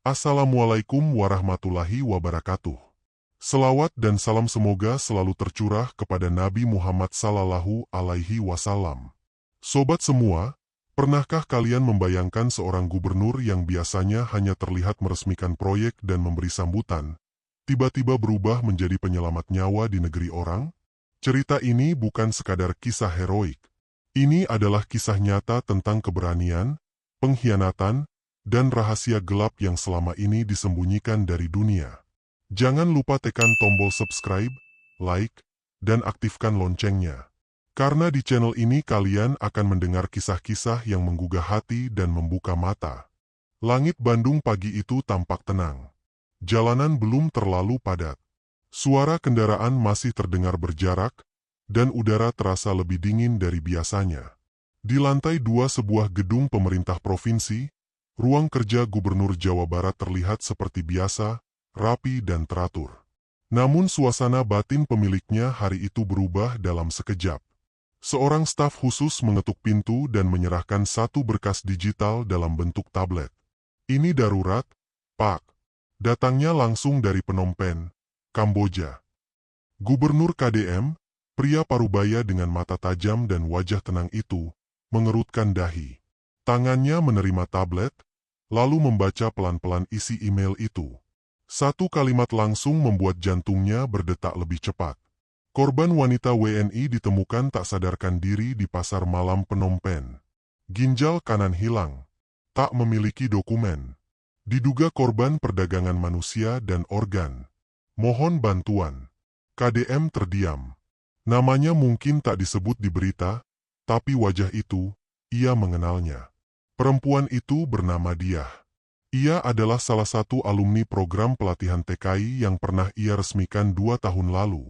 Assalamualaikum warahmatullahi wabarakatuh. Selawat dan salam semoga selalu tercurah kepada Nabi Muhammad Sallallahu Alaihi Wasallam. Sobat semua, pernahkah kalian membayangkan seorang gubernur yang biasanya hanya terlihat meresmikan proyek dan memberi sambutan, tiba-tiba berubah menjadi penyelamat nyawa di negeri orang? Cerita ini bukan sekadar kisah heroik. Ini adalah kisah nyata tentang keberanian, pengkhianatan, dan rahasia gelap yang selama ini disembunyikan dari dunia. Jangan lupa tekan tombol subscribe, like, dan aktifkan loncengnya. Karena di channel ini kalian akan mendengar kisah-kisah yang menggugah hati dan membuka mata. Langit Bandung pagi itu tampak tenang. Jalanan belum terlalu padat. Suara kendaraan masih terdengar berjarak, dan udara terasa lebih dingin dari biasanya. Di lantai 2 sebuah gedung pemerintah provinsi, ruang kerja Gubernur Jawa Barat terlihat seperti biasa, rapi dan teratur. Namun suasana batin pemiliknya hari itu berubah dalam sekejap. Seorang staf khusus mengetuk pintu dan menyerahkan satu berkas digital dalam bentuk tablet. Ini darurat, Pak. Datangnya langsung dari Phnom Penh, Kamboja. Gubernur KDM, pria parubaya dengan mata tajam dan wajah tenang itu, mengerutkan dahi. Tangannya menerima tablet, lalu membaca pelan-pelan isi email itu. Satu kalimat langsung membuat jantungnya berdetak lebih cepat. Korban wanita WNI ditemukan tak sadarkan diri di pasar malam Phnom Penh. Ginjal kanan hilang. Tak memiliki dokumen. Diduga korban perdagangan manusia dan organ. Mohon bantuan. KDM terdiam. Namanya mungkin tak disebut di berita, tapi wajah itu, ia mengenalnya. Perempuan itu bernama Diah. Ia adalah salah satu alumni program pelatihan TKI yang pernah ia resmikan 2 tahun lalu.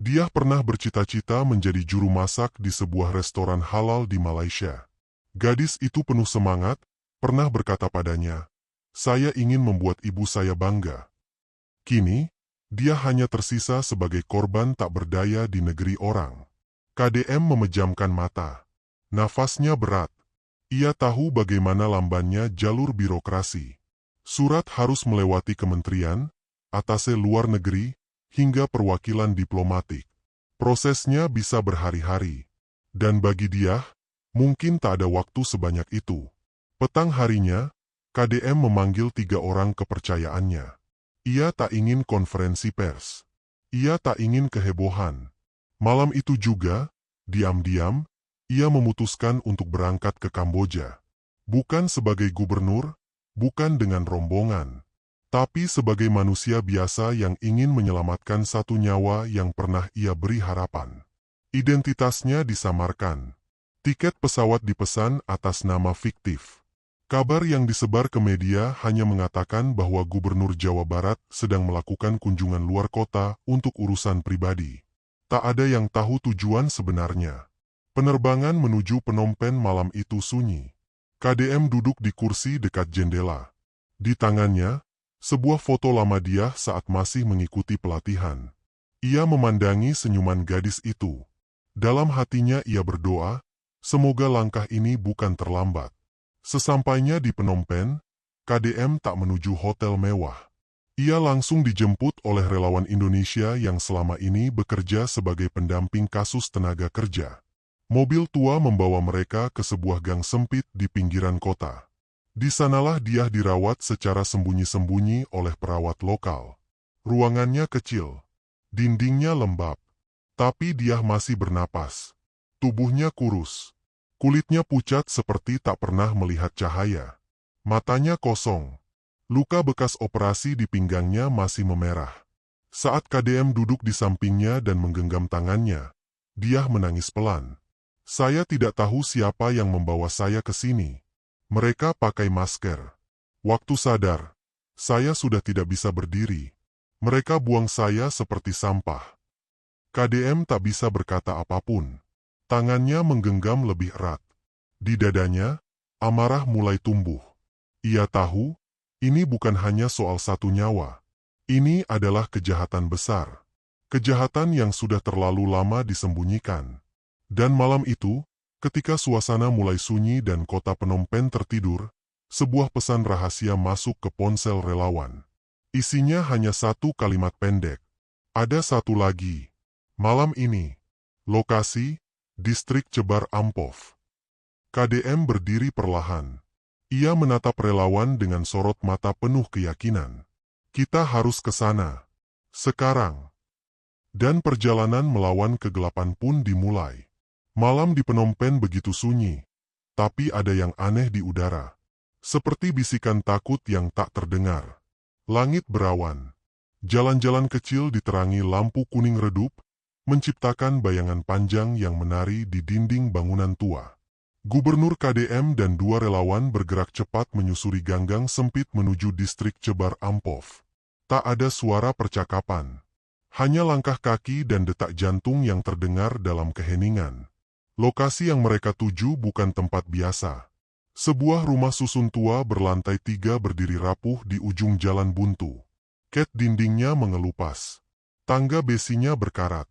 Dia pernah bercita-cita menjadi juru masak di sebuah restoran halal di Malaysia. Gadis itu penuh semangat, pernah berkata padanya, "Saya ingin membuat ibu saya bangga." Kini, dia hanya tersisa sebagai korban tak berdaya di negeri orang. KDM memejamkan mata. Nafasnya berat. Ia tahu bagaimana lambannya jalur birokrasi. Surat harus melewati kementerian, atase luar negeri, hingga perwakilan diplomatik. Prosesnya bisa berhari-hari. Dan bagi dia, mungkin tak ada waktu sebanyak itu. Petang harinya, KDM memanggil 3 orang kepercayaannya. Ia tak ingin konferensi pers. Ia tak ingin kehebohan. Malam itu juga, diam-diam, ia memutuskan untuk berangkat ke Kamboja. Bukan sebagai gubernur, bukan dengan rombongan, tapi sebagai manusia biasa yang ingin menyelamatkan satu nyawa yang pernah ia beri harapan. Identitasnya disamarkan. Tiket pesawat dipesan atas nama fiktif. Kabar yang disebar ke media hanya mengatakan bahwa Gubernur Jawa Barat sedang melakukan kunjungan luar kota untuk urusan pribadi. Tak ada yang tahu tujuan sebenarnya. Penerbangan menuju Phnom Penh malam itu sunyi. KDM duduk di kursi dekat jendela. Di tangannya, sebuah foto lama dia saat masih mengikuti pelatihan. Ia memandangi senyuman gadis itu. Dalam hatinya ia berdoa, semoga langkah ini bukan terlambat. Sesampainya di Phnom Penh, KDM tak menuju hotel mewah. Ia langsung dijemput oleh relawan Indonesia yang selama ini bekerja sebagai pendamping kasus tenaga kerja. Mobil tua membawa mereka ke sebuah gang sempit di pinggiran kota. Di sanalah dia dirawat secara sembunyi-sembunyi oleh perawat lokal. Ruangannya kecil. Dindingnya lembab. Tapi dia masih bernapas. Tubuhnya kurus. Kulitnya pucat seperti tak pernah melihat cahaya. Matanya kosong. Luka bekas operasi di pinggangnya masih memerah. Saat KDM duduk di sampingnya dan menggenggam tangannya, dia menangis pelan. "Saya tidak tahu siapa yang membawa saya ke sini. Mereka pakai masker. Waktu sadar, saya sudah tidak bisa berdiri. Mereka buang saya seperti sampah." KDM tak bisa berkata apapun. Tangannya menggenggam lebih erat. Di dadanya, amarah mulai tumbuh. Ia tahu, ini bukan hanya soal satu nyawa. Ini adalah kejahatan besar. Kejahatan yang sudah terlalu lama disembunyikan. Dan malam itu, ketika suasana mulai sunyi dan kota Phnom Penh tertidur, sebuah pesan rahasia masuk ke ponsel relawan. Isinya hanya satu kalimat pendek. Ada satu lagi. Malam ini. Lokasi, Distrik Cebar Ampov. KDM berdiri perlahan. Ia menatap relawan dengan sorot mata penuh keyakinan. Kita harus ke sana. Sekarang. Dan perjalanan melawan kegelapan pun dimulai. Malam di Phnom Penh begitu sunyi. Tapi ada yang aneh di udara. Seperti bisikan takut yang tak terdengar. Langit berawan. Jalan-jalan kecil diterangi lampu kuning redup, menciptakan bayangan panjang yang menari di dinding bangunan tua. Gubernur KDM dan dua relawan bergerak cepat menyusuri ganggang sempit menuju distrik Cebar Ampov. Tak ada suara percakapan. Hanya langkah kaki dan detak jantung yang terdengar dalam keheningan. Lokasi yang mereka tuju bukan tempat biasa. Sebuah rumah susun tua berlantai 3 berdiri rapuh di ujung jalan buntu. Ket dindingnya mengelupas. Tangga besinya berkarat.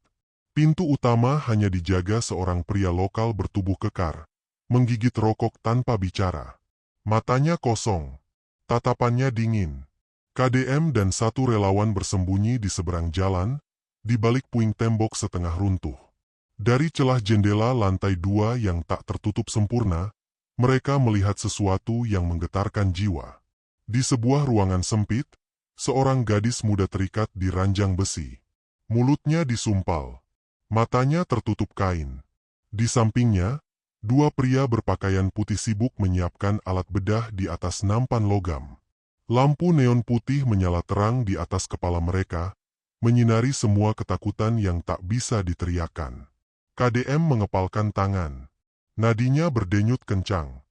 Pintu utama hanya dijaga seorang pria lokal bertubuh kekar, menggigit rokok tanpa bicara. Matanya kosong. Tatapannya dingin. KDM dan satu relawan bersembunyi di seberang jalan, di balik puing tembok setengah runtuh. Dari celah jendela lantai 2 yang tak tertutup sempurna, mereka melihat sesuatu yang menggetarkan jiwa. Di sebuah ruangan sempit, seorang gadis muda terikat di ranjang besi. Mulutnya disumpal. Matanya tertutup kain. Di sampingnya, dua pria berpakaian putih sibuk menyiapkan alat bedah di atas nampan logam. Lampu neon putih menyala terang di atas kepala mereka, menyinari semua ketakutan yang tak bisa diteriakkan. KDM mengepalkan tangan. Nadinya berdenyut kencang.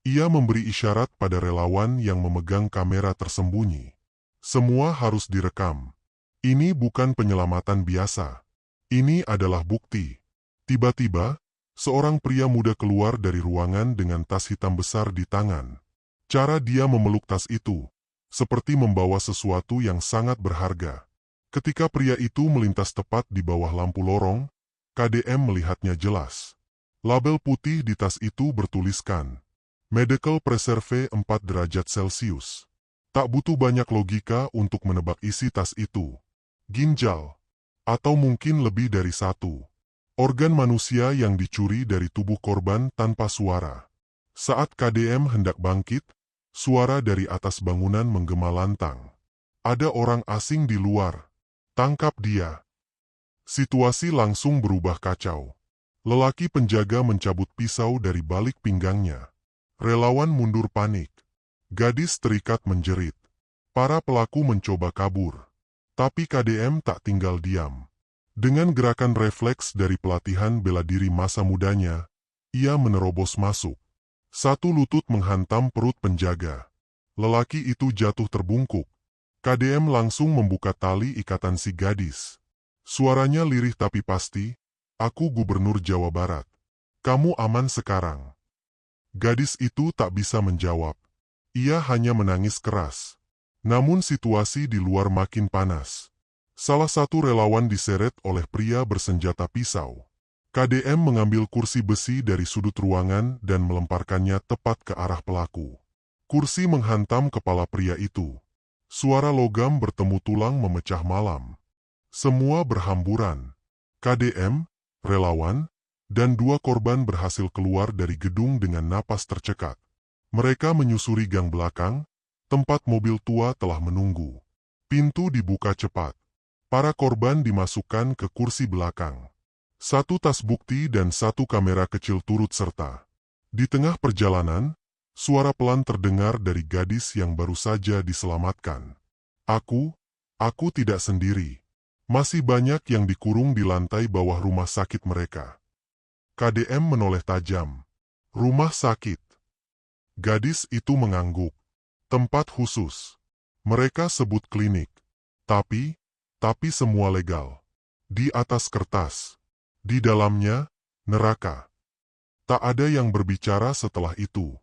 Ia memberi isyarat pada relawan yang memegang kamera tersembunyi. Semua harus direkam. Ini bukan penyelamatan biasa. Ini adalah bukti. Tiba-tiba, seorang pria muda keluar dari ruangan dengan tas hitam besar di tangan. Cara dia memeluk tas itu, seperti membawa sesuatu yang sangat berharga. Ketika pria itu melintas tepat di bawah lampu lorong, KDM melihatnya jelas. Label putih di tas itu bertuliskan Medical Preserve 4 derajat Celcius. Tak butuh banyak logika untuk menebak isi tas itu. Ginjal. Atau mungkin lebih dari satu. Organ manusia yang dicuri dari tubuh korban tanpa suara. Saat KDM hendak bangkit, suara dari atas bangunan menggema lantang. Ada orang asing di luar. Tangkap dia. Situasi langsung berubah kacau. Lelaki penjaga mencabut pisau dari balik pinggangnya. Relawan mundur panik. Gadis terikat menjerit. Para pelaku mencoba kabur. Tapi KDM tak tinggal diam. Dengan gerakan refleks dari pelatihan bela diri masa mudanya, ia menerobos masuk. Satu lutut menghantam perut penjaga. Lelaki itu jatuh terbungkuk. KDM langsung membuka tali ikatan si gadis. Suaranya lirih tapi pasti. Aku Gubernur Jawa Barat. Kamu aman sekarang. Gadis itu tak bisa menjawab. Ia hanya menangis keras. Namun situasi di luar makin panas. Salah satu relawan diseret oleh pria bersenjata pisau. KDM mengambil kursi besi dari sudut ruangan dan melemparkannya tepat ke arah pelaku. Kursi menghantam kepala pria itu. Suara logam bertemu tulang memecah malam. Semua berhamburan. KDM, relawan, dan dua korban berhasil keluar dari gedung dengan napas tercekat. Mereka menyusuri gang belakang, tempat mobil tua telah menunggu. Pintu dibuka cepat. Para korban dimasukkan ke kursi belakang. Satu tas bukti dan satu kamera kecil turut serta. Di tengah perjalanan, suara pelan terdengar dari gadis yang baru saja diselamatkan. Aku tidak sendiri. Masih banyak yang dikurung di lantai bawah rumah sakit mereka. KDM menoleh tajam. Rumah sakit. Gadis itu mengangguk. Tempat khusus. Mereka sebut klinik. Tapi semua legal. Di atas kertas. Di dalamnya, neraka. Tak ada yang berbicara setelah itu.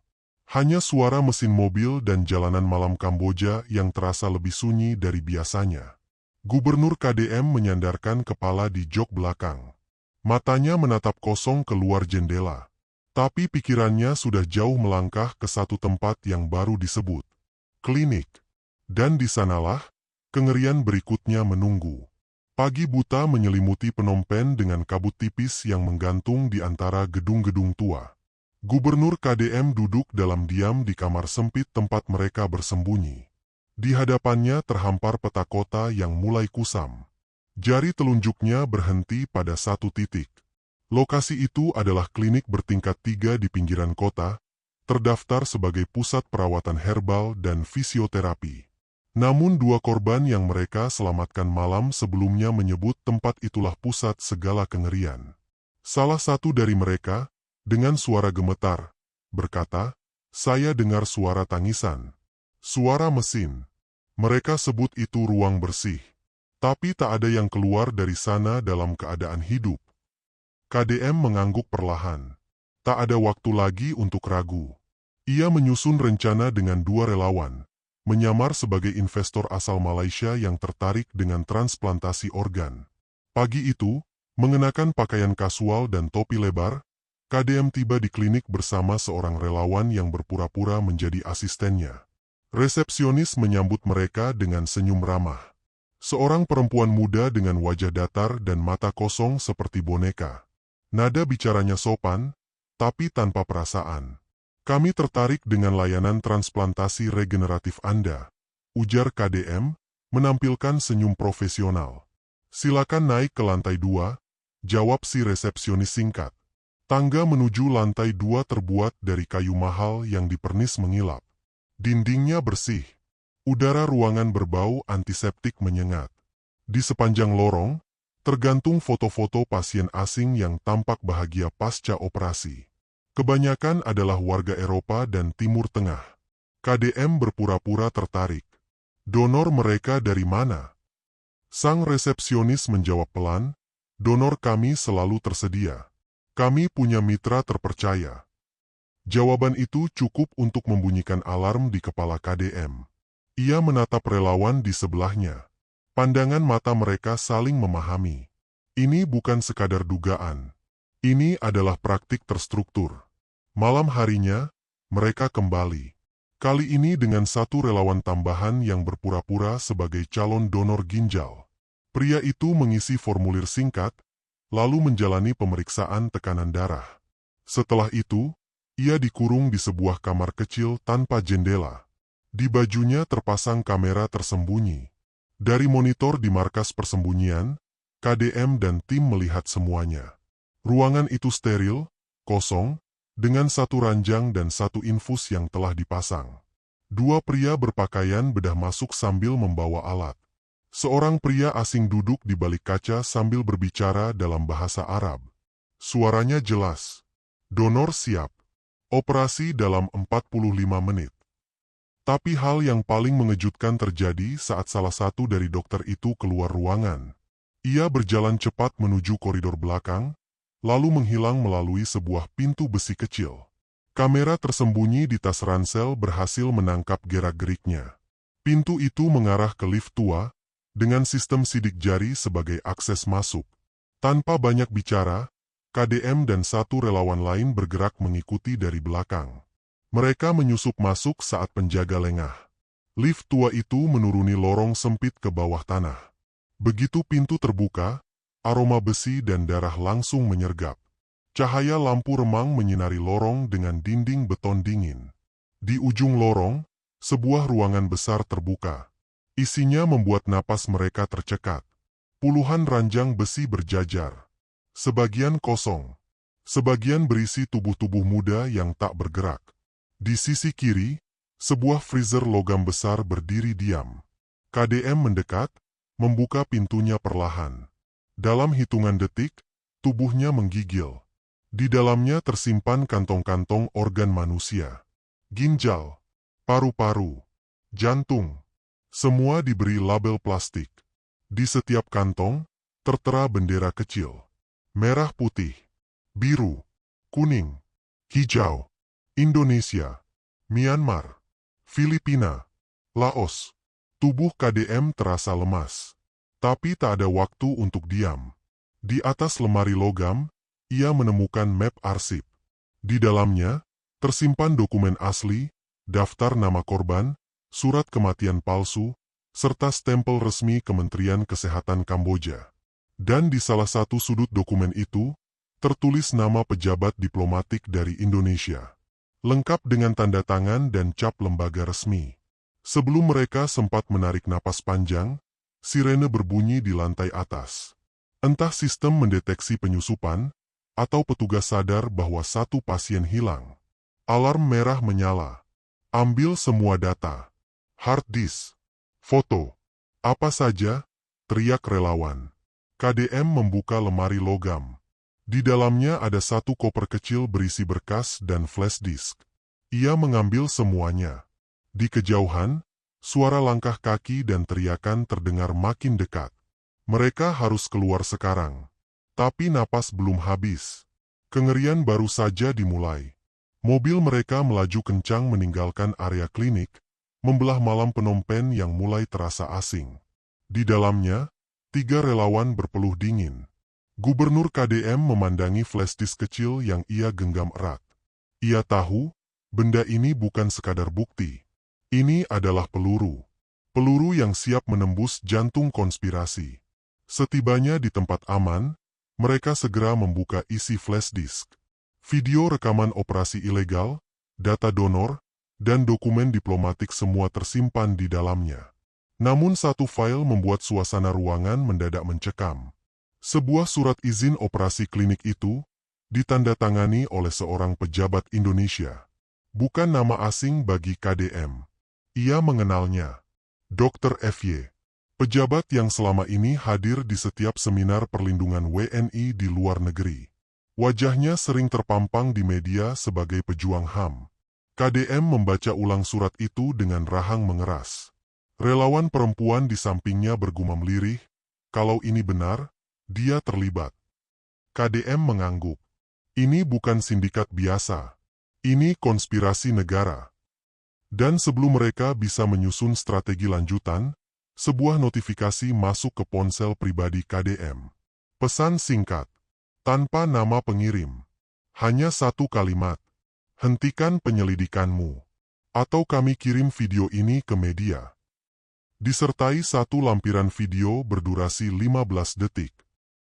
Hanya suara mesin mobil dan jalanan malam Kamboja yang terasa lebih sunyi dari biasanya. Gubernur KDM menyandarkan kepala di jok belakang. Matanya menatap kosong keluar jendela. Tapi pikirannya sudah jauh melangkah ke satu tempat yang baru disebut klinik. Dan di sanalah kengerian berikutnya menunggu. Pagi buta menyelimuti Phnom Penh dengan kabut tipis yang menggantung di antara gedung-gedung tua. Gubernur KDM duduk dalam diam di kamar sempit tempat mereka bersembunyi. Di hadapannya terhampar peta kota yang mulai kusam. Jari telunjuknya berhenti pada satu titik. Lokasi itu adalah klinik bertingkat 3 di pinggiran kota, terdaftar sebagai pusat perawatan herbal dan fisioterapi. Namun 2 korban yang mereka selamatkan malam sebelumnya menyebut tempat itulah pusat segala kengerian. Salah satu dari mereka, dengan suara gemetar, berkata, "Saya dengar suara tangisan. Suara mesin. Mereka sebut itu ruang bersih. Tapi tak ada yang keluar dari sana dalam keadaan hidup." KDM mengangguk perlahan. Tak ada waktu lagi untuk ragu. Ia menyusun rencana dengan 2 relawan, menyamar sebagai investor asal Malaysia yang tertarik dengan transplantasi organ. Pagi itu, mengenakan pakaian kasual dan topi lebar, KDM tiba di klinik bersama seorang relawan yang berpura-pura menjadi asistennya. Resepsionis menyambut mereka dengan senyum ramah. Seorang perempuan muda dengan wajah datar dan mata kosong seperti boneka. Nada bicaranya sopan, tapi tanpa perasaan. "Kami tertarik dengan layanan transplantasi regeneratif Anda," ujar KDM, menampilkan senyum profesional. "Silakan naik ke lantai 2, jawab si resepsionis singkat. Tangga menuju lantai 2 terbuat dari kayu mahal yang dipernis mengilap. Dindingnya bersih. Udara ruangan berbau antiseptik menyengat. Di sepanjang lorong, tergantung foto-foto pasien asing yang tampak bahagia pasca operasi. Kebanyakan adalah warga Eropa dan Timur Tengah. KDM berpura-pura tertarik. "Donor mereka dari mana?" Sang resepsionis menjawab pelan, "Donor kami selalu tersedia. Kami punya mitra terpercaya." Jawaban itu cukup untuk membunyikan alarm di kepala KDM. Ia menatap relawan di sebelahnya. Pandangan mata mereka saling memahami. Ini bukan sekadar dugaan. Ini adalah praktik terstruktur. Malam harinya, mereka kembali. Kali ini dengan satu relawan tambahan yang berpura-pura sebagai calon donor ginjal. Pria itu mengisi formulir singkat, lalu menjalani pemeriksaan tekanan darah. Setelah itu, ia dikurung di sebuah kamar kecil tanpa jendela. Di bajunya terpasang kamera tersembunyi. Dari monitor di markas persembunyian, KDM dan tim melihat semuanya. Ruangan itu steril, kosong, dengan satu ranjang dan satu infus yang telah dipasang. 2 pria berpakaian bedah masuk sambil membawa alat. Seorang pria asing duduk di balik kaca sambil berbicara dalam bahasa Arab. Suaranya jelas. "Donor siap. Operasi dalam 45 menit." Tapi hal yang paling mengejutkan terjadi saat salah satu dari dokter itu keluar ruangan. Ia berjalan cepat menuju koridor belakang, lalu menghilang melalui sebuah pintu besi kecil. Kamera tersembunyi di tas ransel berhasil menangkap gerak-geriknya. Pintu itu mengarah ke lift tua, dengan sistem sidik jari sebagai akses masuk. Tanpa banyak bicara, KDM dan satu relawan lain bergerak mengikuti dari belakang. Mereka menyusup masuk saat penjaga lengah. Lift tua itu menuruni lorong sempit ke bawah tanah. Begitu pintu terbuka, aroma besi dan darah langsung menyergap. Cahaya lampu remang menyinari lorong dengan dinding beton dingin. Di ujung lorong, sebuah ruangan besar terbuka. Isinya membuat napas mereka tercekat. Puluhan ranjang besi berjajar. Sebagian kosong. Sebagian berisi tubuh-tubuh muda yang tak bergerak. Di sisi kiri, sebuah freezer logam besar berdiri diam. KDM mendekat, membuka pintunya perlahan. Dalam hitungan detik, tubuhnya menggigil. Di dalamnya tersimpan kantong-kantong organ manusia. Ginjal, paru-paru, jantung. Semua diberi label plastik. Di setiap kantong, tertera bendera kecil. Merah putih, biru, kuning, hijau. Indonesia, Myanmar, Filipina, Laos. Tubuh KDM terasa lemas. Tapi tak ada waktu untuk diam. Di atas lemari logam, ia menemukan map arsip. Di dalamnya, tersimpan dokumen asli, daftar nama korban, surat kematian palsu, serta stempel resmi Kementerian Kesehatan Kamboja. Dan di salah satu sudut dokumen itu, tertulis nama pejabat diplomatik dari Indonesia. Lengkap dengan tanda tangan dan cap lembaga resmi. Sebelum mereka sempat menarik napas panjang, sirene berbunyi di lantai atas. Entah sistem mendeteksi penyusupan, atau petugas sadar bahwa satu pasien hilang. Alarm merah menyala. Ambil semua data. Hard disk. Foto. Apa saja, teriak relawan. KDM membuka lemari logam. Di dalamnya ada satu koper kecil berisi berkas dan flash disk. Ia mengambil semuanya. Di kejauhan, suara langkah kaki dan teriakan terdengar makin dekat. Mereka harus keluar sekarang. Tapi napas belum habis. Kengerian baru saja dimulai. Mobil mereka melaju kencang meninggalkan area klinik, membelah malam Phnom Penh yang mulai terasa asing. Di dalamnya, 3 relawan berpeluh dingin. Gubernur KDM memandangi flash disk kecil yang ia genggam erat. Ia tahu, benda ini bukan sekadar bukti. Ini adalah peluru. Peluru yang siap menembus jantung konspirasi. Setibanya di tempat aman, mereka segera membuka isi flash disk. Video rekaman operasi ilegal, data donor, dan dokumen diplomatik semua tersimpan di dalamnya. Namun satu file membuat suasana ruangan mendadak mencekam. Sebuah surat izin operasi klinik itu ditandatangani oleh seorang pejabat Indonesia. Bukan nama asing bagi KDM. Ia mengenalnya. Dr. FY. Pejabat yang selama ini hadir di setiap seminar perlindungan WNI di luar negeri. Wajahnya sering terpampang di media sebagai pejuang HAM. KDM membaca ulang surat itu dengan rahang mengeras. Relawan perempuan di sampingnya bergumam lirih, kalau ini benar, dia terlibat. KDM mengangguk. Ini bukan sindikat biasa. Ini konspirasi negara. Dan sebelum mereka bisa menyusun strategi lanjutan, sebuah notifikasi masuk ke ponsel pribadi KDM. Pesan singkat, tanpa nama pengirim. Hanya satu kalimat. Hentikan penyelidikanmu. Atau kami kirim video ini ke media. Disertai satu lampiran video berdurasi 15 detik.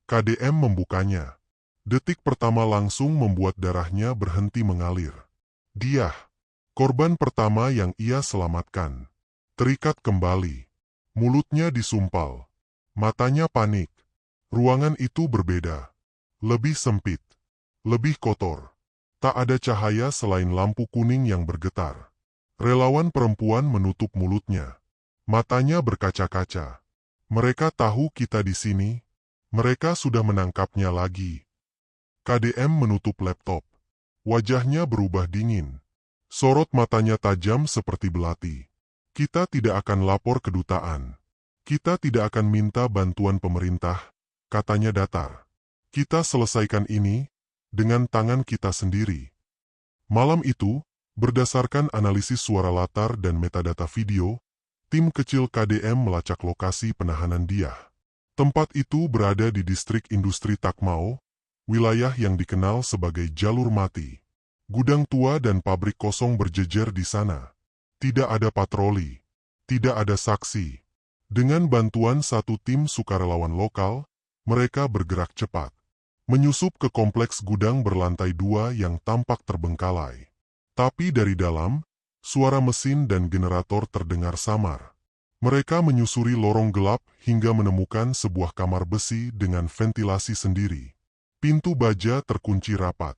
KDM membukanya. Detik pertama langsung membuat darahnya berhenti mengalir. Dia, korban pertama yang ia selamatkan. Terikat kembali. Mulutnya disumpal. Matanya panik. Ruangan itu berbeda. Lebih sempit. Lebih kotor. Tak ada cahaya selain lampu kuning yang bergetar. Relawan perempuan menutup mulutnya. Matanya berkaca-kaca. Mereka tahu kita di sini. Mereka sudah menangkapnya lagi. KDM menutup laptop. Wajahnya berubah dingin. Sorot matanya tajam seperti belati. Kita tidak akan lapor kedutaan. Kita tidak akan minta bantuan pemerintah, katanya datar. Kita selesaikan ini dengan tangan kita sendiri. Malam itu, berdasarkan analisis suara latar dan metadata video, tim kecil KDM melacak lokasi penahanan dia. Tempat itu berada di distrik industri Takmao, wilayah yang dikenal sebagai jalur mati. Gudang tua dan pabrik kosong berjejer di sana. Tidak ada patroli. Tidak ada saksi. Dengan bantuan satu tim sukarelawan lokal, mereka bergerak cepat. Menyusup ke kompleks gudang berlantai 2 yang tampak terbengkalai. Tapi dari dalam, suara mesin dan generator terdengar samar. Mereka menyusuri lorong gelap hingga menemukan sebuah kamar besi dengan ventilasi sendiri. Pintu baja terkunci rapat.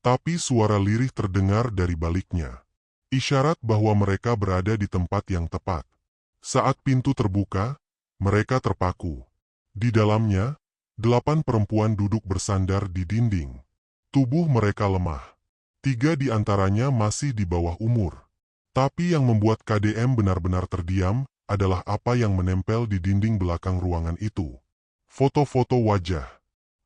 Tapi suara lirih terdengar dari baliknya. Isyarat bahwa mereka berada di tempat yang tepat. Saat pintu terbuka, mereka terpaku. Di dalamnya, 8 perempuan duduk bersandar di dinding. Tubuh mereka lemah. 3 di antaranya masih di bawah umur. Tapi yang membuat KDM benar-benar terdiam adalah apa yang menempel di dinding belakang ruangan itu. Foto-foto wajah.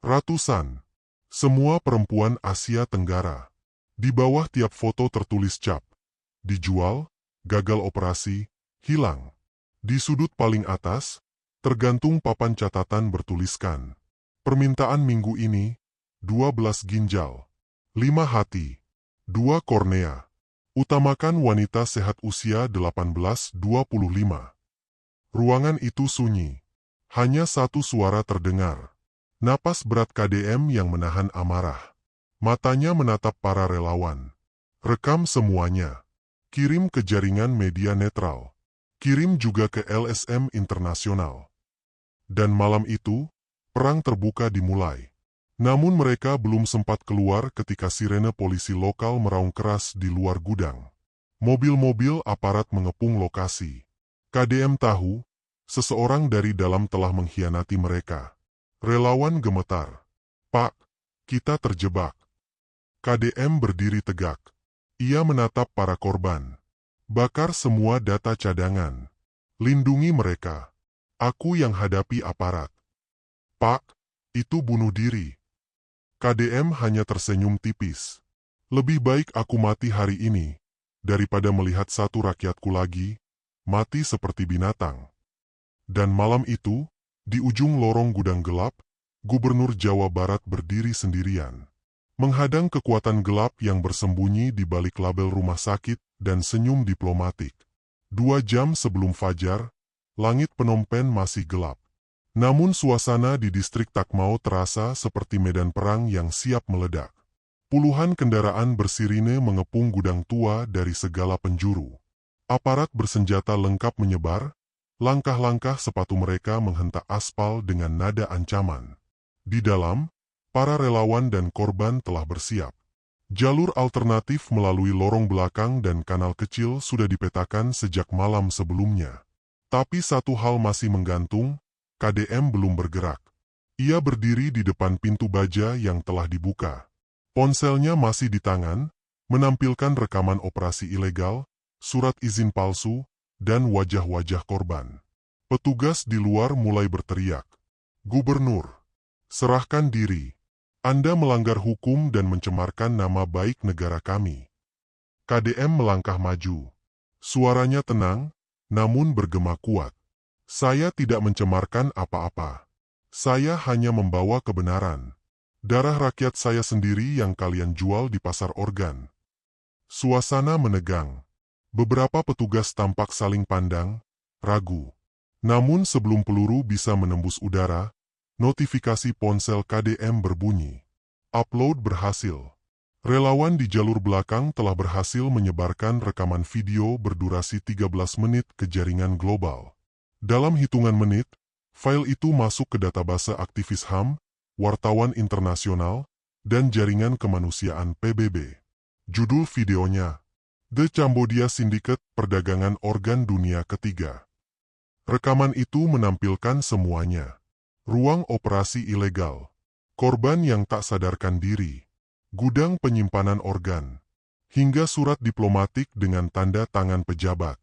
Ratusan. Semua perempuan Asia Tenggara. Di bawah tiap foto tertulis cap. Dijual, gagal operasi, hilang. Di sudut paling atas, tergantung papan catatan bertuliskan. Permintaan minggu ini, 12 ginjal, 5 hati. 2 Kornea. Utamakan wanita sehat usia 18-25. Ruangan itu sunyi. Hanya satu suara terdengar. Napas berat KDM yang menahan amarah. Matanya menatap para relawan. Rekam semuanya. Kirim ke jaringan media netral. Kirim juga ke LSM Internasional. Dan malam itu, perang terbuka dimulai. Namun mereka belum sempat keluar ketika sirene polisi lokal meraung keras di luar gudang. Mobil-mobil aparat mengepung lokasi. KDM tahu, seseorang dari dalam telah mengkhianati mereka. Relawan gemetar. Pak, kita terjebak. KDM berdiri tegak. Ia menatap para korban. Bakar semua data cadangan. Lindungi mereka. Aku yang hadapi aparat. Pak, itu bunuh diri. KDM hanya tersenyum tipis. Lebih baik aku mati hari ini, daripada melihat satu rakyatku lagi, mati seperti binatang. Dan malam itu, di ujung lorong gudang gelap, Gubernur Jawa Barat berdiri sendirian. Menghadang kekuatan gelap yang bersembunyi di balik label rumah sakit dan senyum diplomatik. 2 jam sebelum fajar, langit Phnom Penh masih gelap. Namun suasana di distrik Takmau terasa seperti medan perang yang siap meledak. Puluhan kendaraan bersirine mengepung gudang tua dari segala penjuru. Aparat bersenjata lengkap menyebar, langkah-langkah sepatu mereka menghentak aspal dengan nada ancaman. Di dalam, para relawan dan korban telah bersiap. Jalur alternatif melalui lorong belakang dan kanal kecil sudah dipetakan sejak malam sebelumnya. Tapi satu hal masih menggantung, KDM belum bergerak. Ia berdiri di depan pintu baja yang telah dibuka. Ponselnya masih di tangan, menampilkan rekaman operasi ilegal, surat izin palsu, dan wajah-wajah korban. Petugas di luar mulai berteriak, "Gubernur, serahkan diri. Anda melanggar hukum dan mencemarkan nama baik negara kami." KDM melangkah maju. Suaranya tenang, namun bergema kuat. "Saya tidak mencemarkan apa-apa. Saya hanya membawa kebenaran. Darah rakyat saya sendiri yang kalian jual di pasar organ." Suasana menegang. Beberapa petugas tampak saling pandang, ragu. Namun sebelum peluru bisa menembus udara, notifikasi ponsel KDM berbunyi. Upload berhasil. Relawan di jalur belakang telah berhasil menyebarkan rekaman video berdurasi 13 menit ke jaringan global. Dalam hitungan menit, file itu masuk ke database aktivis HAM, wartawan internasional, dan jaringan kemanusiaan PBB. Judul videonya, The Cambodia Syndicate, Perdagangan Organ Dunia Ketiga. Rekaman itu menampilkan semuanya. Ruang operasi ilegal. Korban yang tak sadarkan diri. Gudang penyimpanan organ. Hingga surat diplomatik dengan tanda tangan pejabat.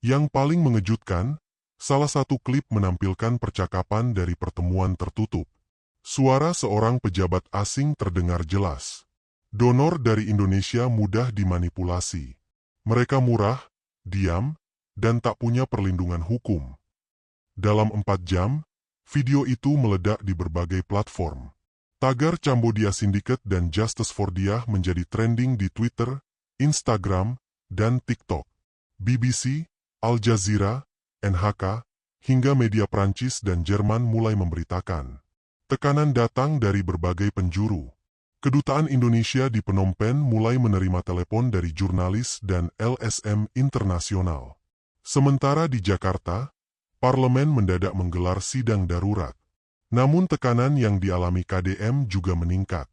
Yang paling mengejutkan, salah satu klip menampilkan percakapan dari pertemuan tertutup. Suara seorang pejabat asing terdengar jelas. Donor dari Indonesia mudah dimanipulasi. Mereka murah, diam, dan tak punya perlindungan hukum. Dalam 4 jam, video itu meledak di berbagai platform. Tagar Cambodia Syndicate dan Justice for Dia menjadi trending di Twitter, Instagram, dan TikTok. BBC, Al Jazeera, NHK, hingga media Prancis dan Jerman mulai memberitakan. Tekanan datang dari berbagai penjuru. Kedutaan Indonesia di Phnom Penh mulai menerima telepon dari jurnalis dan LSM Internasional. Sementara di Jakarta, parlemen mendadak menggelar sidang darurat. Namun tekanan yang dialami KDM juga meningkat.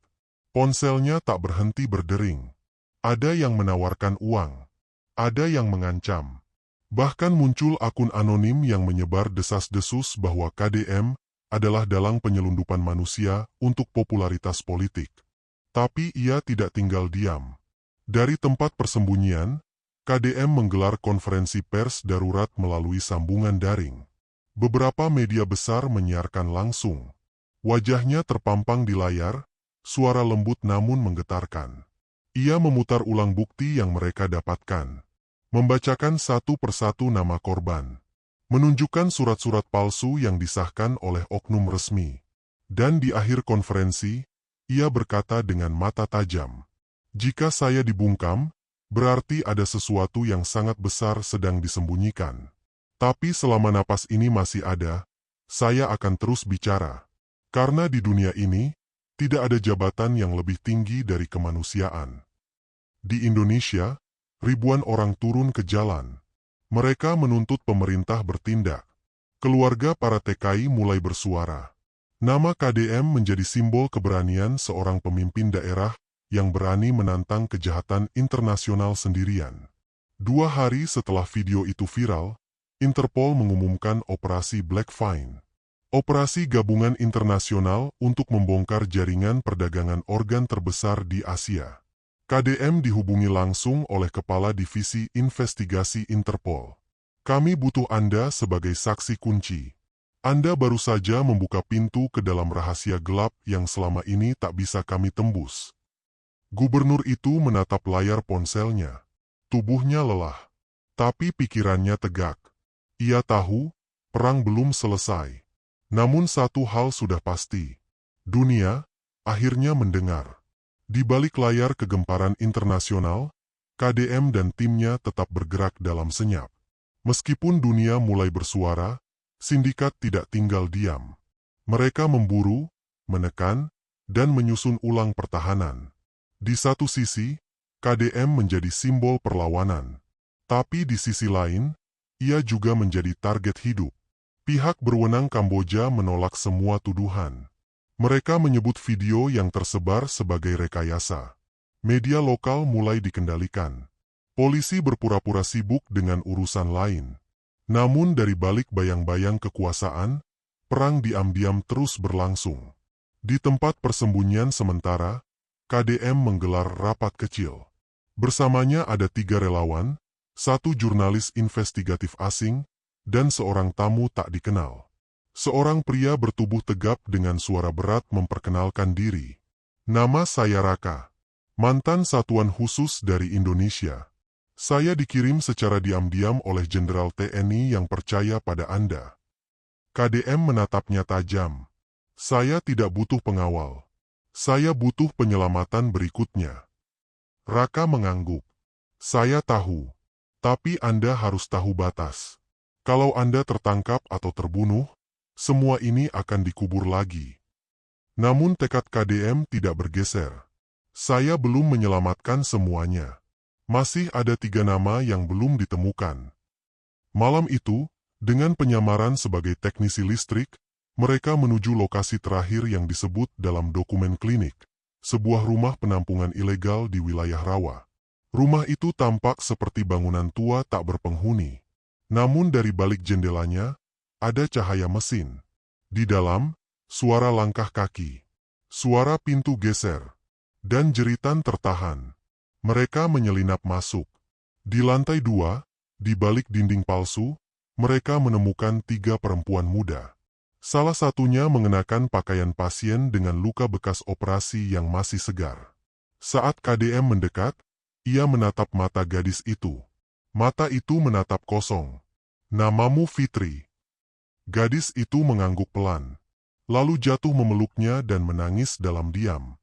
Ponselnya tak berhenti berdering. Ada yang menawarkan uang. Ada yang mengancam. Bahkan muncul akun anonim yang menyebar desas-desus bahwa KDM adalah dalang penyelundupan manusia untuk popularitas politik. Tapi ia tidak tinggal diam. Dari tempat persembunyian, KDM menggelar konferensi pers darurat melalui sambungan daring. Beberapa media besar menyiarkan langsung. Wajahnya terpampang di layar, suara lembut namun menggetarkan. Ia memutar ulang bukti yang mereka dapatkan. Membacakan satu persatu nama korban. Menunjukkan surat-surat palsu yang disahkan oleh oknum resmi. Dan di akhir konferensi, ia berkata dengan mata tajam, Jika saya dibungkam, berarti ada sesuatu yang sangat besar sedang disembunyikan. Tapi selama napas ini masih ada, saya akan terus bicara. Karena di dunia ini, tidak ada jabatan yang lebih tinggi dari kemanusiaan. Di Indonesia, ribuan orang turun ke jalan. Mereka menuntut pemerintah bertindak. Keluarga para TKI mulai bersuara. Nama KDM menjadi simbol keberanian seorang pemimpin daerah yang berani menantang kejahatan internasional sendirian. 2 hari setelah video itu viral, Interpol mengumumkan Operasi Black Vine. Operasi gabungan internasional untuk membongkar jaringan perdagangan organ terbesar di Asia. KDM dihubungi langsung oleh Kepala Divisi Investigasi Interpol. Kami butuh Anda sebagai saksi kunci. Anda baru saja membuka pintu ke dalam rahasia gelap yang selama ini tak bisa kami tembus. Gubernur itu menatap layar ponselnya. Tubuhnya lelah, tapi pikirannya tegak. Ia tahu, perang belum selesai. Namun satu hal sudah pasti. Dunia, akhirnya mendengar. Di balik layar kegemparan internasional, KDM dan timnya tetap bergerak dalam senyap. Meskipun dunia mulai bersuara, sindikat tidak tinggal diam. Mereka memburu, menekan, dan menyusun ulang pertahanan. Di satu sisi, KDM menjadi simbol perlawanan. Tapi di sisi lain, ia juga menjadi target hidup. Pihak berwenang Kamboja menolak semua tuduhan. Mereka menyebut video yang tersebar sebagai rekayasa. Media lokal mulai dikendalikan. Polisi berpura-pura sibuk dengan urusan lain. Namun dari balik bayang-bayang kekuasaan, perang diam-diam terus berlangsung. Di tempat persembunyian sementara, KDM menggelar rapat kecil. Bersamanya ada 3 relawan, 1 jurnalis investigatif asing, dan seorang tamu tak dikenal. Seorang pria bertubuh tegap dengan suara berat memperkenalkan diri. Nama saya Raka, mantan satuan khusus dari Indonesia. Saya dikirim secara diam-diam oleh Jenderal TNI yang percaya pada Anda. KDM menatapnya tajam. Saya tidak butuh pengawal. Saya butuh penyelamatan berikutnya. Raka mengangguk. Saya tahu. Tapi Anda harus tahu batas. Kalau Anda tertangkap atau terbunuh, semua ini akan dikubur lagi. Namun tekad KDM tidak bergeser. Saya belum menyelamatkan semuanya. Masih ada 3 nama yang belum ditemukan. Malam itu, dengan penyamaran sebagai teknisi listrik, mereka menuju lokasi terakhir yang disebut dalam dokumen klinik, sebuah rumah penampungan ilegal di wilayah rawa. Rumah itu tampak seperti bangunan tua tak berpenghuni. Namun dari balik jendelanya, ada cahaya mesin. Di dalam, suara langkah kaki, suara pintu geser, dan jeritan tertahan. Mereka menyelinap masuk. Di lantai 2, di balik dinding palsu, mereka menemukan 3 perempuan muda. Salah satunya mengenakan pakaian pasien dengan luka bekas operasi yang masih segar. Saat KDM mendekat, ia menatap mata gadis itu. Mata itu menatap kosong. Namamu Fitri. Gadis itu mengangguk pelan, lalu jatuh memeluknya dan menangis dalam diam.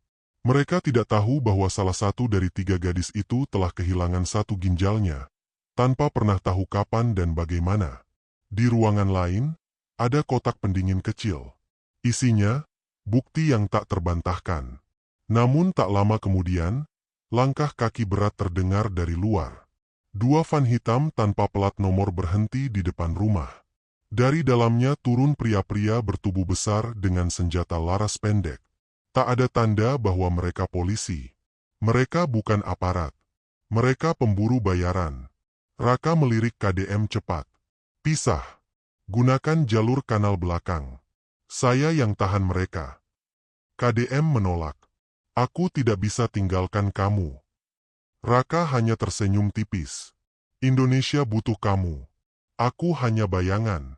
Mereka tidak tahu bahwa salah satu dari 3 gadis itu telah kehilangan 1 ginjalnya, tanpa pernah tahu kapan dan bagaimana. Di ruangan lain, ada kotak pendingin kecil. Isinya, bukti yang tak terbantahkan. Namun tak lama kemudian, langkah kaki berat terdengar dari luar. 2 van hitam tanpa plat nomor berhenti di depan rumah. Dari dalamnya turun pria-pria bertubuh besar dengan senjata laras pendek. Tak ada tanda bahwa mereka polisi. Mereka bukan aparat. Mereka pemburu bayaran. Raka melirik KDM cepat. Pisah. Gunakan jalur kanal belakang. Saya yang tahan mereka. KDM menolak. Aku tidak bisa tinggalkan kamu. Raka hanya tersenyum tipis. Indonesia butuh kamu. Aku hanya bayangan.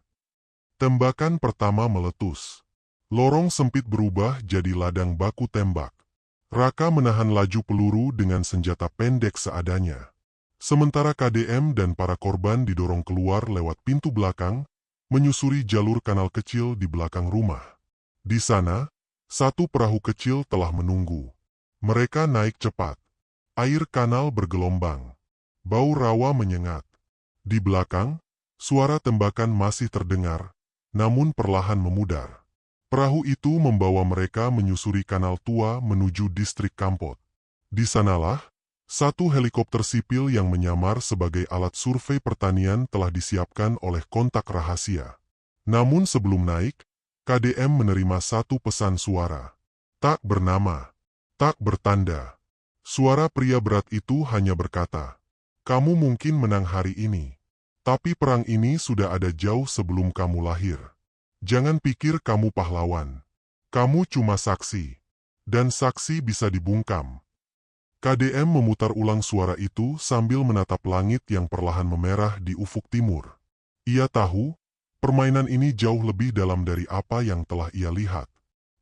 Tembakan pertama meletus. Lorong sempit berubah jadi ladang baku tembak. Raka menahan laju peluru dengan senjata pendek seadanya. Sementara KDM dan para korban didorong keluar lewat pintu belakang, menyusuri jalur kanal kecil di belakang rumah. Di sana, 1 perahu kecil telah menunggu. Mereka naik cepat. Air kanal bergelombang. Bau rawa menyengat. Di belakang, suara tembakan masih terdengar, namun perlahan memudar. Perahu itu membawa mereka menyusuri kanal tua menuju distrik Kampot. Di sanalah, satu helikopter sipil yang menyamar sebagai alat survei pertanian telah disiapkan oleh kontak rahasia. Namun sebelum naik, KDM menerima satu pesan suara. Tak bernama, tak bertanda. Suara pria berat itu hanya berkata, "Kamu mungkin menang hari ini, tapi perang ini sudah ada jauh sebelum kamu lahir. Jangan pikir kamu pahlawan. Kamu cuma saksi. Dan saksi bisa dibungkam." KDM memutar ulang suara itu sambil menatap langit yang perlahan memerah di ufuk timur. Ia tahu, permainan ini jauh lebih dalam dari apa yang telah ia lihat.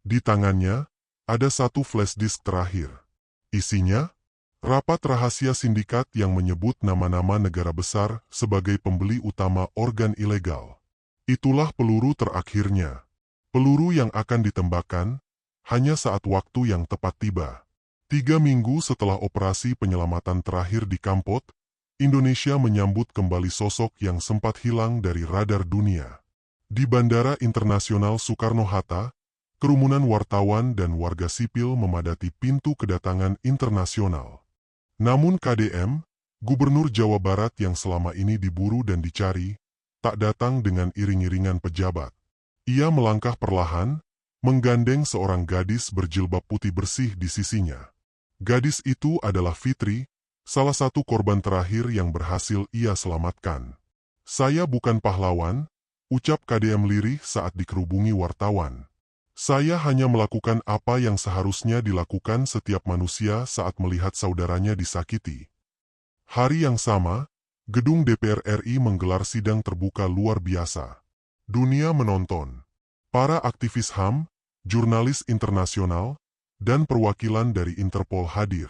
Di tangannya, ada satu flash disk terakhir. Isinya, rapat rahasia sindikat yang menyebut nama-nama negara besar sebagai pembeli utama organ ilegal. Itulah peluru terakhirnya. Peluru yang akan ditembakkan, hanya saat waktu yang tepat tiba. 3 minggu setelah operasi penyelamatan terakhir di Kampot, Indonesia menyambut kembali sosok yang sempat hilang dari radar dunia. Di Bandara Internasional Soekarno-Hatta, kerumunan wartawan dan warga sipil memadati pintu kedatangan internasional. Namun KDM, Gubernur Jawa Barat yang selama ini diburu dan dicari, tak datang dengan iring-iringan pejabat. Ia melangkah perlahan, menggandeng seorang gadis berjilbab putih bersih di sisinya. Gadis itu adalah Fitri, salah satu korban terakhir yang berhasil ia selamatkan. "Saya bukan pahlawan," ucap KDM lirih saat dikerubungi wartawan. "Saya hanya melakukan apa yang seharusnya dilakukan setiap manusia saat melihat saudaranya disakiti." Hari yang sama, gedung DPR RI menggelar sidang terbuka luar biasa. Dunia menonton. Para aktivis HAM, jurnalis internasional, dan perwakilan dari Interpol hadir.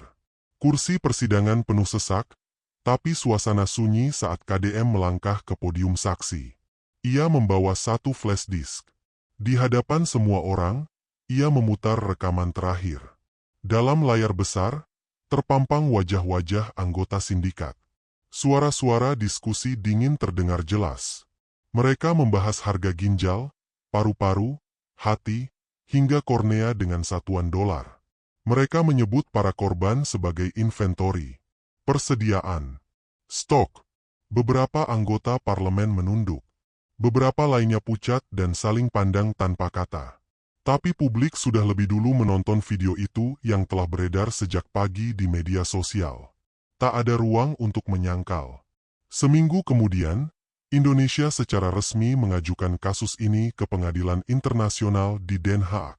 Kursi persidangan penuh sesak, tapi suasana sunyi saat KDM melangkah ke podium saksi. Ia membawa satu flash disk. Di hadapan semua orang, ia memutar rekaman terakhir. Dalam layar besar, terpampang wajah-wajah anggota sindikat. Suara-suara diskusi dingin terdengar jelas. Mereka membahas harga ginjal, paru-paru, hati, hingga kornea dengan satuan dolar. Mereka menyebut para korban sebagai inventori, persediaan, stok. Beberapa anggota parlemen menunduk. Beberapa lainnya pucat dan saling pandang tanpa kata. Tapi publik sudah lebih dulu menonton video itu yang telah beredar sejak pagi di media sosial. Tak ada ruang untuk menyangkal. Seminggu kemudian, Indonesia secara resmi mengajukan kasus ini ke Pengadilan Internasional di Den Haag.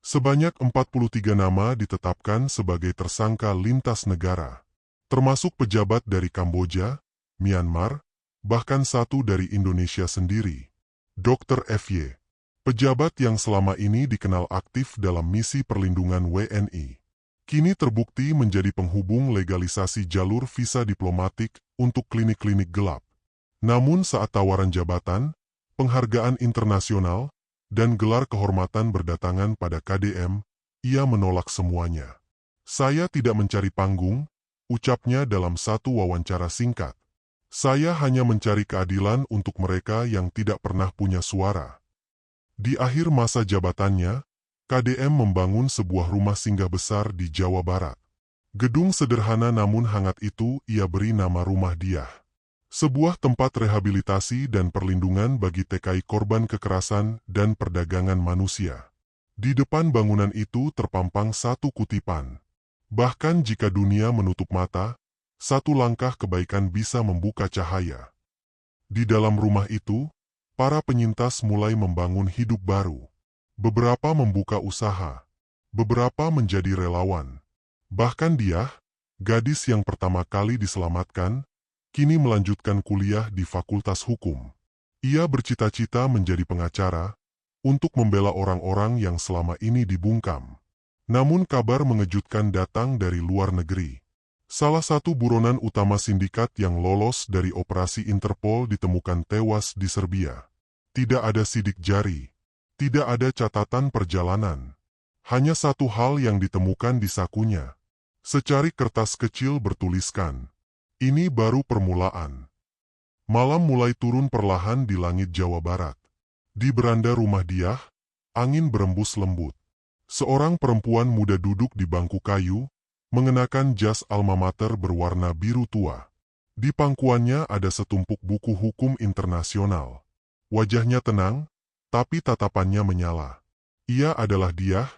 Sebanyak 43 nama ditetapkan sebagai tersangka lintas negara, termasuk pejabat dari Kamboja, Myanmar, bahkan satu dari Indonesia sendiri, Dr. F.Y., pejabat yang selama ini dikenal aktif dalam misi perlindungan WNI. Kini terbukti menjadi penghubung legalisasi jalur visa diplomatik untuk klinik-klinik gelap. Namun saat tawaran jabatan, penghargaan internasional, dan gelar kehormatan berdatangan pada KDM, ia menolak semuanya. "Saya tidak mencari panggung," ucapnya dalam satu wawancara singkat. "Saya hanya mencari keadilan untuk mereka yang tidak pernah punya suara." Di akhir masa jabatannya, KDM membangun sebuah rumah singgah besar di Jawa Barat. Gedung sederhana namun hangat itu ia beri nama Rumah Diah. Sebuah tempat rehabilitasi dan perlindungan bagi TKI korban kekerasan dan perdagangan manusia. Di depan bangunan itu terpampang satu kutipan. "Bahkan jika dunia menutup mata, satu langkah kebaikan bisa membuka cahaya." Di dalam rumah itu, para penyintas mulai membangun hidup baru. Beberapa membuka usaha, beberapa menjadi relawan. Bahkan dia, gadis yang pertama kali diselamatkan, kini melanjutkan kuliah di Fakultas Hukum. Ia bercita-cita menjadi pengacara, untuk membela orang-orang yang selama ini dibungkam. Namun kabar mengejutkan datang dari luar negeri. Salah satu buronan utama sindikat yang lolos dari operasi Interpol ditemukan tewas di Serbia. Tidak ada sidik jari, tidak ada catatan perjalanan. Hanya satu hal yang ditemukan di sakunya. Secari kertas kecil bertuliskan, "Ini baru permulaan." Malam mulai turun perlahan di langit Jawa Barat. Di beranda rumah Diah, angin berembus lembut. Seorang perempuan muda duduk di bangku kayu, mengenakan jas alma mater berwarna biru tua. Di pangkuannya ada setumpuk buku hukum internasional. Wajahnya tenang, tapi tatapannya menyala. Ia adalah Diah,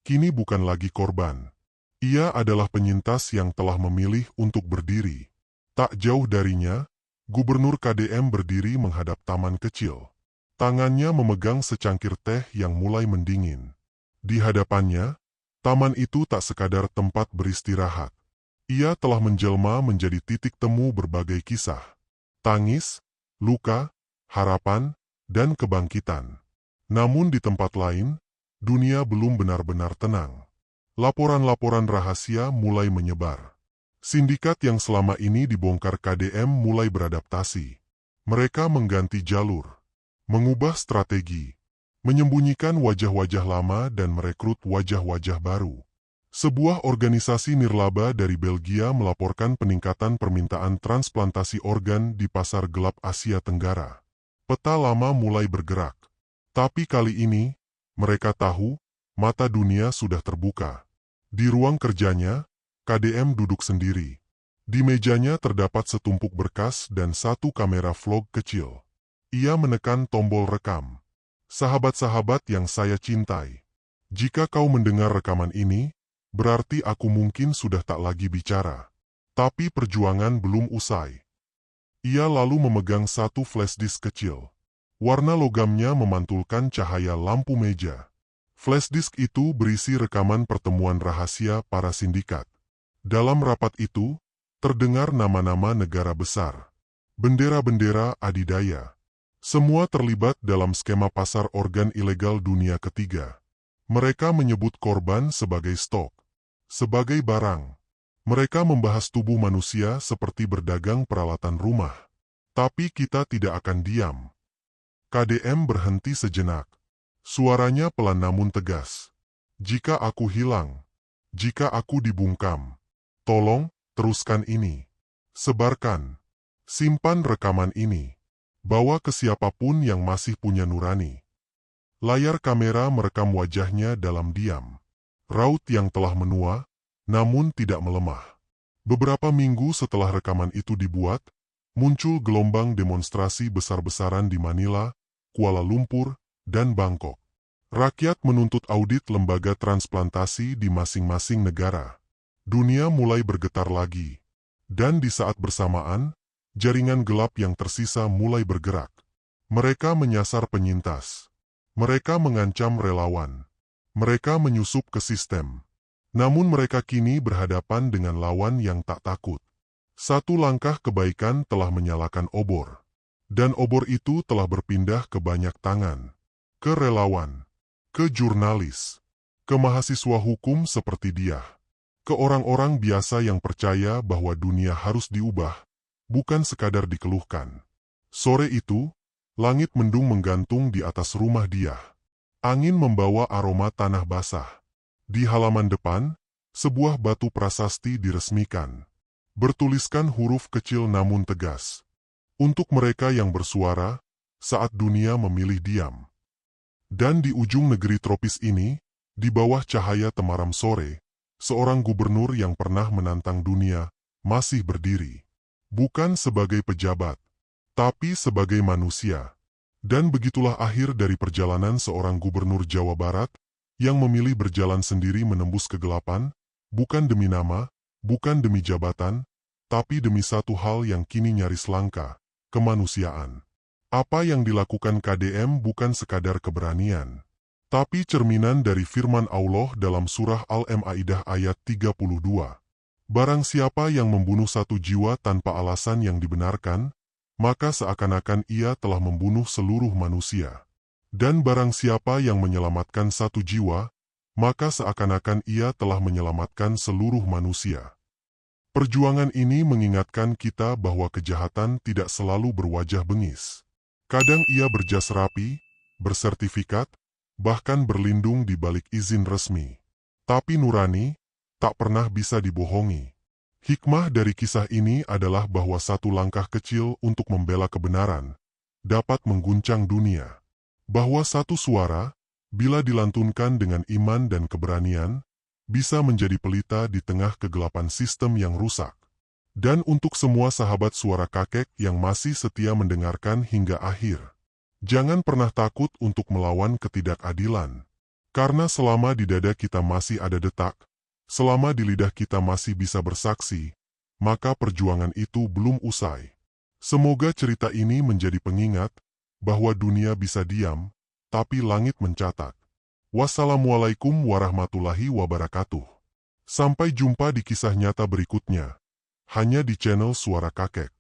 kini bukan lagi korban. Ia adalah penyintas yang telah memilih untuk berdiri. Tak jauh darinya, Gubernur KDM berdiri menghadap taman kecil. Tangannya memegang secangkir teh yang mulai mendingin. Di hadapannya, taman itu tak sekadar tempat beristirahat. Ia telah menjelma menjadi titik temu berbagai kisah. Tangis, luka, harapan, dan kebangkitan. Namun di tempat lain, dunia belum benar-benar tenang. Laporan-laporan rahasia mulai menyebar. Sindikat yang selama ini dibongkar KDM mulai beradaptasi. Mereka mengganti jalur, mengubah strategi, menyembunyikan wajah-wajah lama dan merekrut wajah-wajah baru. Sebuah organisasi nirlaba dari Belgia melaporkan peningkatan permintaan transplantasi organ di pasar gelap Asia Tenggara. Peta lama mulai bergerak. Tapi kali ini, mereka tahu, mata dunia sudah terbuka. Di ruang kerjanya, KDM duduk sendiri. Di mejanya terdapat setumpuk berkas dan satu kamera vlog kecil. Ia menekan tombol rekam. Sahabat-sahabat yang saya cintai, jika kau mendengar rekaman ini, berarti aku mungkin sudah tak lagi bicara. Tapi perjuangan belum usai. Ia lalu memegang satu flashdisk kecil. Warna logamnya memantulkan cahaya lampu meja. Flashdisk itu berisi rekaman pertemuan rahasia para sindikat. Dalam rapat itu, terdengar nama-nama negara besar. Bendera-bendera adidaya. Semua terlibat dalam skema pasar organ ilegal dunia ketiga. Mereka menyebut korban sebagai stok, sebagai barang. Mereka membahas tubuh manusia seperti berdagang peralatan rumah. Tapi kita tidak akan diam. KDM berhenti sejenak. Suaranya pelan namun tegas. Jika aku hilang, jika aku dibungkam, tolong, teruskan ini. Sebarkan. Simpan rekaman ini. Bawa ke siapapun yang masih punya nurani. Layar kamera merekam wajahnya dalam diam. Raut yang telah menua, namun tidak melemah. Beberapa minggu setelah rekaman itu dibuat, muncul gelombang demonstrasi besar-besaran di Manila, Kuala Lumpur, dan Bangkok. Rakyat menuntut audit lembaga transplantasi di masing-masing negara. Dunia mulai bergetar lagi. Dan di saat bersamaan, jaringan gelap yang tersisa mulai bergerak. Mereka menyasar penyintas. Mereka mengancam relawan. Mereka menyusup ke sistem. Namun mereka kini berhadapan dengan lawan yang tak takut. Satu langkah kebaikan telah menyalakan obor. Dan obor itu telah berpindah ke banyak tangan. Ke relawan. Ke jurnalis. Ke mahasiswa hukum seperti dia. Ke orang-orang biasa yang percaya bahwa dunia harus diubah, bukan sekadar dikeluhkan. Sore itu, langit mendung menggantung di atas rumah dia. Angin membawa aroma tanah basah. Di halaman depan, sebuah batu prasasti diresmikan. Bertuliskan huruf kecil namun tegas. Untuk mereka yang bersuara, saat dunia memilih diam. Dan di ujung negeri tropis ini, di bawah cahaya temaram sore, seorang gubernur yang pernah menantang dunia, masih berdiri. Bukan sebagai pejabat, tapi sebagai manusia. Dan begitulah akhir dari perjalanan seorang gubernur Jawa Barat yang memilih berjalan sendiri menembus kegelapan, bukan demi nama, bukan demi jabatan, tapi demi satu hal yang kini nyaris langka, kemanusiaan. Apa yang dilakukan KDM bukan sekadar keberanian, tapi cerminan dari firman Allah dalam surah Al-Maidah ayat 32. Barang siapa yang membunuh satu jiwa tanpa alasan yang dibenarkan, maka seakan-akan ia telah membunuh seluruh manusia. Dan barang siapa yang menyelamatkan satu jiwa, maka seakan-akan ia telah menyelamatkan seluruh manusia. Perjuangan ini mengingatkan kita bahwa kejahatan tidak selalu berwajah bengis. Kadang ia berjas rapi, bersertifikat, bahkan berlindung di balik izin resmi. Tapi nurani, tak pernah bisa dibohongi. Hikmah dari kisah ini adalah bahwa satu langkah kecil untuk membela kebenaran dapat mengguncang dunia. Bahwa satu suara, bila dilantunkan dengan iman dan keberanian, bisa menjadi pelita di tengah kegelapan sistem yang rusak. Dan untuk semua sahabat Suara Kakek yang masih setia mendengarkan hingga akhir, jangan pernah takut untuk melawan ketidakadilan. Karena selama di dada kita masih ada detak, selama di lidah kita masih bisa bersaksi, maka perjuangan itu belum usai. Semoga cerita ini menjadi pengingat bahwa dunia bisa diam, tapi langit mencatat. Wassalamualaikum warahmatullahi wabarakatuh. Sampai jumpa di kisah nyata berikutnya, hanya di channel Suara Kakek.